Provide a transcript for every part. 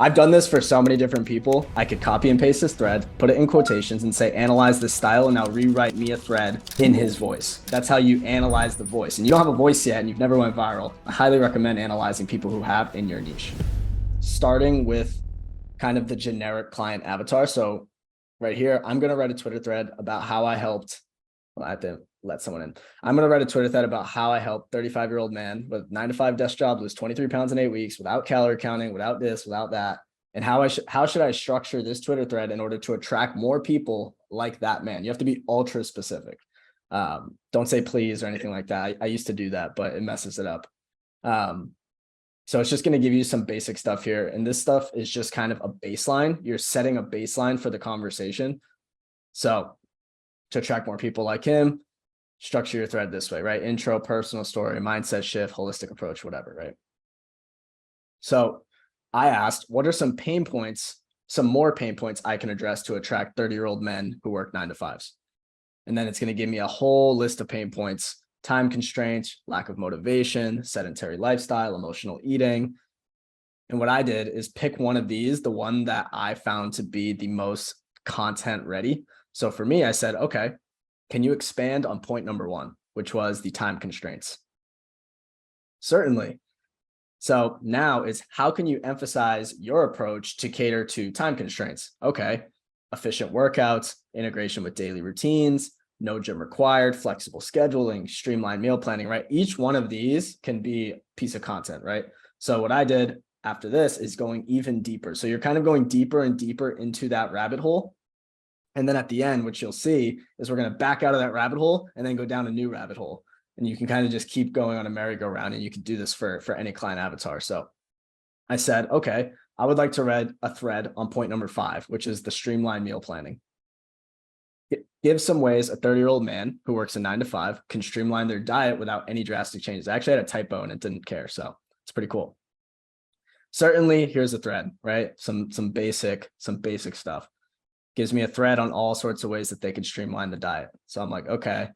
I've done this for so many different people. I could copy and paste this thread, put it in quotations and say, analyze this style and now rewrite me a thread in his voice. That's how you analyze the voice. And you don't have a voice yet and you've never went viral. I highly recommend analyzing people who have in your niche. Starting with kind of the generic client avatar. So right here, I'm going to write a Twitter thread about how I helped. Well, I have to let someone in. I'm going to write a Twitter thread about how I helped 35-year-old man with 9-to-5 desk job lose 23 pounds in 8 weeks without calorie counting, without this, without that. And how should I structure this Twitter thread in order to attract more people like that man? You have to be ultra specific. Don't say please or anything like that. I used to do that, but it messes it up. So it's just going to give you some basic stuff here. And this stuff is just kind of a baseline. You're setting a baseline for the conversation. So to attract more people like him, structure your thread this way, right? Intro, personal story, mindset shift, holistic approach, whatever, right? So I asked, what are some pain points, some more pain points I can address to attract 30-year-old men who work 9-to-5s? And then it's going to give me a whole list of pain points: time constraints, lack of motivation, sedentary lifestyle, emotional eating. And what I did is pick one of these, the one that I found to be the most content ready. So for me, I said, okay, can you expand on point number one, which was the time constraints? Certainly. So now it's how can you emphasize your approach to cater to time constraints? Okay, efficient workouts, integration with daily routines, no gym required, flexible scheduling, streamlined meal planning, right? Each one of these can be a piece of content, right? So what I did after this is going even deeper. So you're kind of going deeper and deeper into that rabbit hole. And then at the end, what you'll see is we're going to back out of that rabbit hole and then go down a new rabbit hole. And you can kind of just keep going on a merry-go-round, and you can do this for any client avatar. So I said, okay, I would like to read a thread on point number 5, which is the streamlined meal planning. Give some ways a 30-year-old man who works a 9-to-5 can streamline their diet without any drastic changes. I actually had a typo and it didn't care. So it's pretty cool. Certainly, here's a thread, right? Some basic stuff. Gives me a thread on all sorts of ways that they could streamline the diet. So I'm like, okay,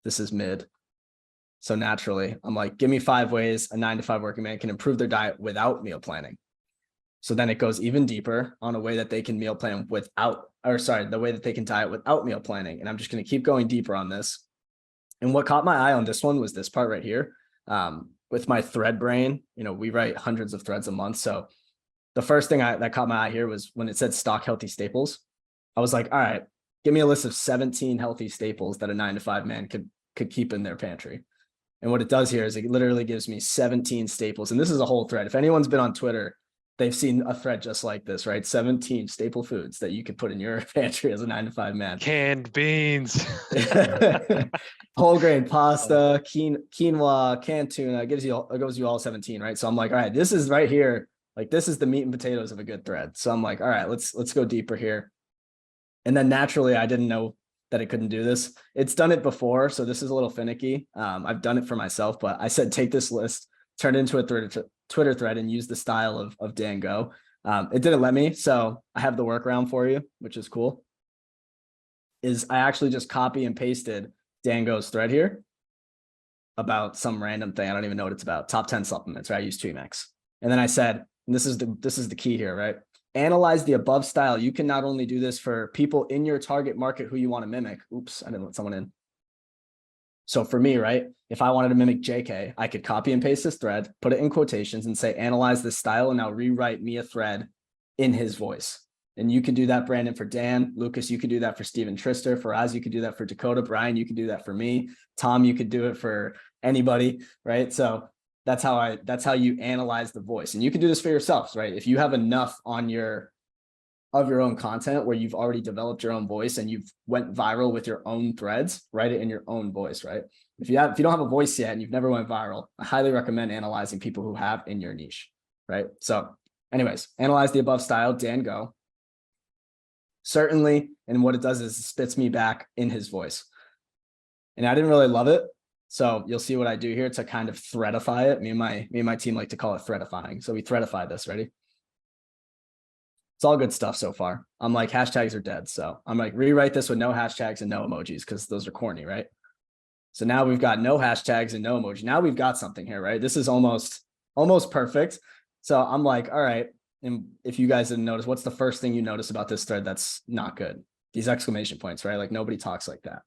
this is mid. So naturally, I'm like, give me 5 ways a 9-to-5 working man can improve their diet without meal planning. So then it goes even deeper on a way that they can meal plan the way that they can diet without meal planning. And I'm just going to keep going deeper on this. And what caught my eye on this one was this part right here. With my thread brain, we write hundreds of threads a month. So the first thing that caught my eye here was when it said stock healthy staples. I was like, all right, give me a list of 17 healthy staples that a 9-to-5 man could keep in their pantry. And what it does here is it literally gives me 17 staples. And this is a whole thread. If anyone's been on Twitter, they've seen a thread just like this, right? 17 staple foods that you could put in your pantry as a 9-to-5 man. Canned beans. Whole grain pasta, quinoa, canned tuna. It gives you all 17, right? So I'm like, all right, this is right here. Like, this is the meat and potatoes of a good thread. So I'm like, all right, let's go deeper here. And then naturally, I didn't know that it couldn't do this. It's done it before, so this is a little finicky. I've done it for myself, but I said, take this list, turn it into a Twitter thread and use the style of Dan Go. It didn't let me, so I have the workaround for you, which is cool. Is I actually just copy and pasted Dan Go's thread here about some random thing. I don't even know what it's about. Top 10 supplements, right? I use Tweemax. And then I said, and this is the key here, right? Analyze the above style. You can not only do this for people in your target market who you want to mimic. Oops, I didn't let someone in. So for me, right, if I wanted to mimic JK, I could copy and paste this thread, put it in quotations and say, analyze this style and now rewrite me a thread in his voice. And you can do that, Brandon, for Dan. Lucas, you could do that for Steven Trister. Faraz, you could do that for Dakota. Brian, you could do that for me. Tom, you could do it for anybody, right? So that's how you analyze the voice. And you can do this for yourselves, right? If you have enough of your own content where you've already developed your own voice and you've went viral with your own threads, write it in your own voice, right? If you don't have a voice yet and you've never went viral, I highly recommend analyzing people who have in your niche, right? So anyways, analyze the above style, Dan Go. Certainly, and what it does is it spits me back in his voice. And I didn't really love it. So you'll see what I do here to kind of threadify it. Me and my team like to call it threadifying. So we threadify this. Ready? It's all good stuff so far. I'm like, hashtags are dead. So I'm like, rewrite this with no hashtags and no emojis because those are corny, right? So now we've got no hashtags and no emoji. Now we've got something here, right? This is almost perfect. So I'm like, all right, And if you guys didn't notice, what's the first thing you notice about this thread that's not good? These exclamation points, right? Like nobody talks like that.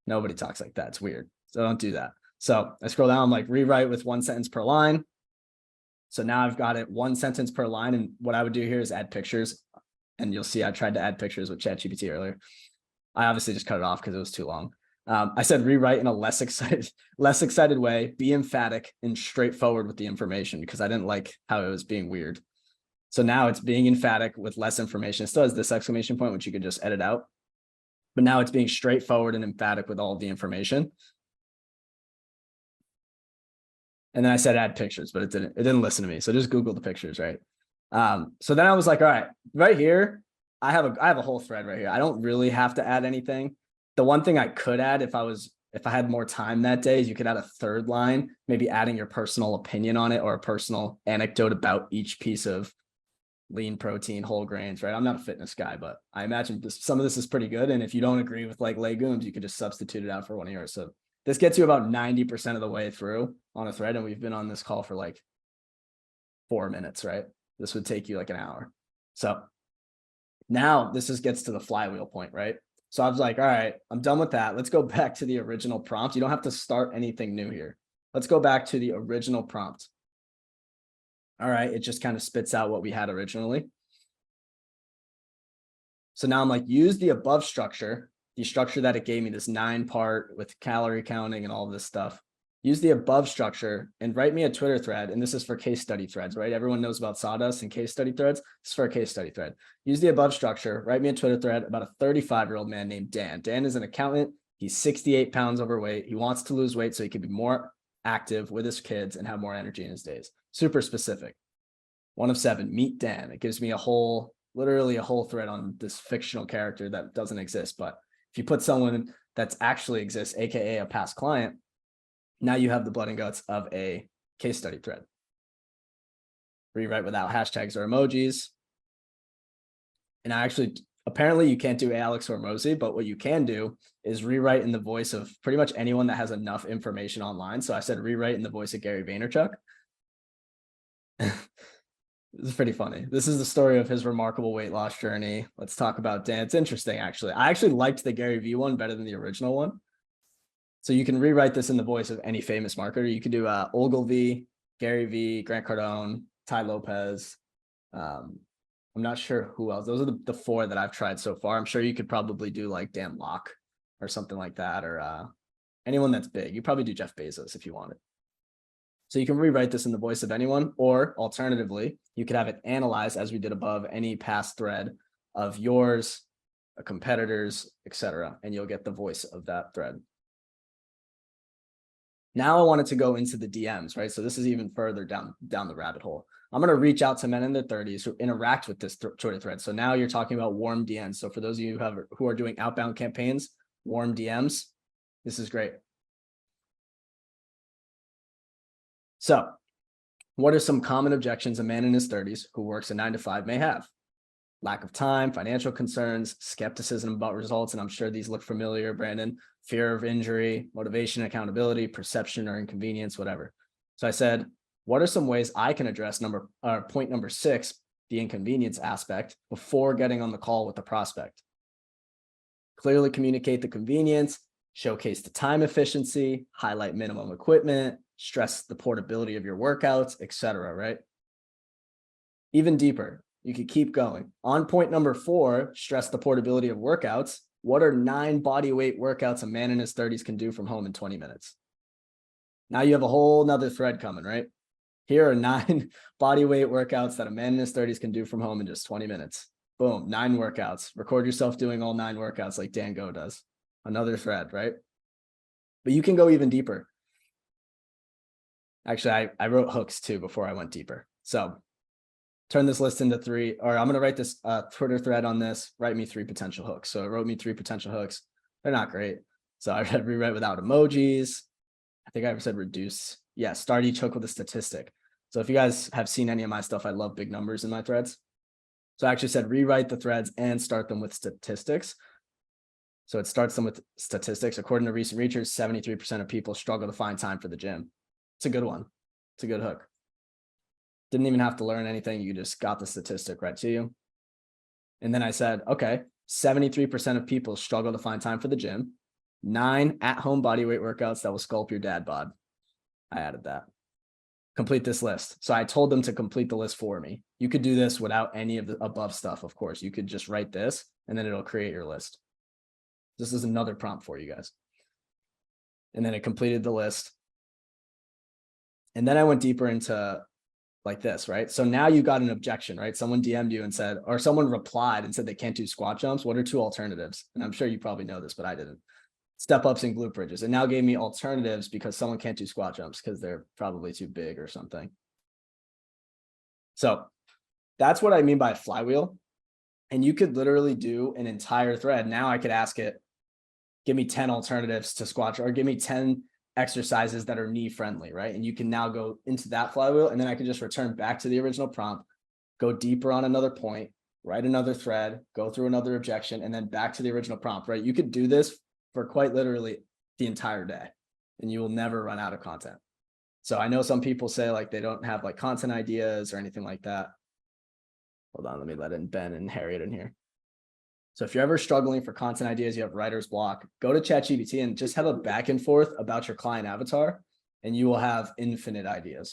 Nobody talks like that. It's weird. So don't do that. So I scroll down, I'm like rewrite with 1 sentence per line. So now I've got it 1 sentence per line. And what I would do here is add pictures. And you'll see I tried to add pictures with ChatGPT earlier. I obviously just cut it off because it was too long. I said rewrite in a less excited way, be emphatic and straightforward with the information because I didn't like how it was being weird. So now it's being emphatic with less information. It still has this exclamation point, which you could just edit out. But now it's being straightforward and emphatic with all of the information. And then I said add pictures, but it didn't listen to me. So just Google the pictures, right? So then I was like, all right, right here, I have a whole thread right here. I don't really have to add anything. The one thing I could add if I had more time that day is you could add a third line, maybe adding your personal opinion on it or a personal anecdote about each piece of lean protein, whole grains, right? I'm not a fitness guy, but I imagine some of this is pretty good. And if you don't agree with like legumes, you could just substitute it out for one of yours. So this gets you about 90% of the way through on a thread. And we've been on this call for like 4 minutes, right? This would take you like an hour. So now this just gets to the flywheel point, right? So I was like, all right, I'm done with that. Let's go back to the original prompt. You don't have to start anything new here. Let's go back to the original prompt. All right, it just kind of spits out what we had originally. So now I'm like, use the above structure, the structure that it gave me, this 9-part with calorie counting and all of this stuff. Use the above structure and write me a Twitter thread. And this is for case study threads, right? Everyone knows about sawdust and case study threads. This is for a case study thread. Use the above structure, write me a Twitter thread about a 35-year-old man named Dan. Dan is an accountant. He's 68 pounds overweight. He wants to lose weight so he can be more active with his kids and have more energy in his days. Super specific. 1 of 7, meet Dan. It gives me literally a whole thread on this fictional character that doesn't exist. But if you put someone that's actually exists, AKA a past client, now you have the blood and guts of a case study thread. Rewrite without hashtags or emojis. And apparently you can't do Alex or Hormozi, but what you can do is rewrite in the voice of pretty much anyone that has enough information online. So I said rewrite in the voice of Gary Vaynerchuk. This is pretty funny. This is the story of his remarkable weight loss journey. Let's talk about Dan. It's interesting, actually. I actually liked the Gary V one better than the original one. So you can rewrite this in the voice of any famous marketer. You could do Ogilvy, Gary V, Grant Cardone, Ty Lopez. I'm not sure who else. Those are the 4 that I've tried so far. I'm sure you could probably do like Dan Lok or something like that, or anyone that's big. You probably do Jeff Bezos if you wanted. So you can rewrite this in the voice of anyone, or alternatively, you could have it analyze, as we did above, any past thread of yours, a competitor's, etc., and you'll get the voice of that thread. Now I wanted to go into the DMs, right? So this is even further down the rabbit hole. I'm going to reach out to men in their 30s who interact with this Twitter thread. So now you're talking about warm DMs. So for those of you who are doing outbound campaigns, warm DMs, this is great. So what are some common objections a man in his 30s who works a 9 to 5 may have? Lack of time, financial concerns, skepticism about results. And I'm sure these look familiar, Brandon. Fear of injury, motivation, accountability, perception or inconvenience, whatever. So I said, what are some ways I can address point number 6, the inconvenience aspect, before getting on the call with the prospect? Clearly communicate the convenience, showcase the time efficiency, highlight minimum equipment, stress the portability of your workouts, etc., right? Even deeper, you could keep going. On point number 4, stress the portability of workouts. What are 9 body weight workouts a man in his 30s can do from home in 20 minutes? Now you have a whole nother thread coming, right? Here are 9 body weight workouts that a man in his 30s can do from home in just 20 minutes. Boom, 9 workouts. Record yourself doing all 9 workouts like Dan Go does. Another thread, right? But you can go even deeper. Actually, I wrote hooks too before I went deeper. So turn this list into 3, or I'm going to write this Twitter thread on this, write me 3 potential hooks. So it wrote me 3 potential hooks. They're not great. So I rewrite without emojis. I think I ever said reduce. Yeah, start each hook with a statistic. So if you guys have seen any of my stuff, I love big numbers in my threads. So I actually said rewrite the threads and start them with statistics. So it starts them with statistics. According to recent research, 73% of people struggle to find time for the gym. It's a good one. It's a good hook. Didn't even have to learn anything. You just got the statistic right to you. And then I said, okay, 73% of people struggle to find time for the gym. 9 at-home bodyweight workouts that will sculpt your dad bod. I added that. Complete this list. So I told them to complete the list for me. You could do this without any of the above stuff, of course. You could just write this and then it'll create your list. This is another prompt for you guys. And then it completed the list. And then I went deeper into like this, right? So now you got an objection, right? Someone DM'd you and said, or someone replied and said they can't do squat jumps. What are 2 alternatives? And I'm sure you probably know this, but I didn't. Step ups and glute bridges. It now gave me alternatives because someone can't do squat jumps because they're probably too big or something. So that's what I mean by flywheel. And you could literally do an entire thread. Now I could ask it, give me 10 alternatives to squat, or give me 10 exercises that are knee friendly, right? And you can now go into that flywheel, and then I can just return back to the original prompt, go deeper on another point, write another thread, go through another objection, and then back to the original prompt, right? You could do this for quite literally the entire day, and you will never run out of content. So I know some people say like they don't have like content ideas or anything like that. Hold on, let me let in Ben and Harriet in here. So if you're ever struggling for content ideas, you have writer's block, go to ChatGPT and just have a back and forth about your client avatar, and you will have infinite ideas.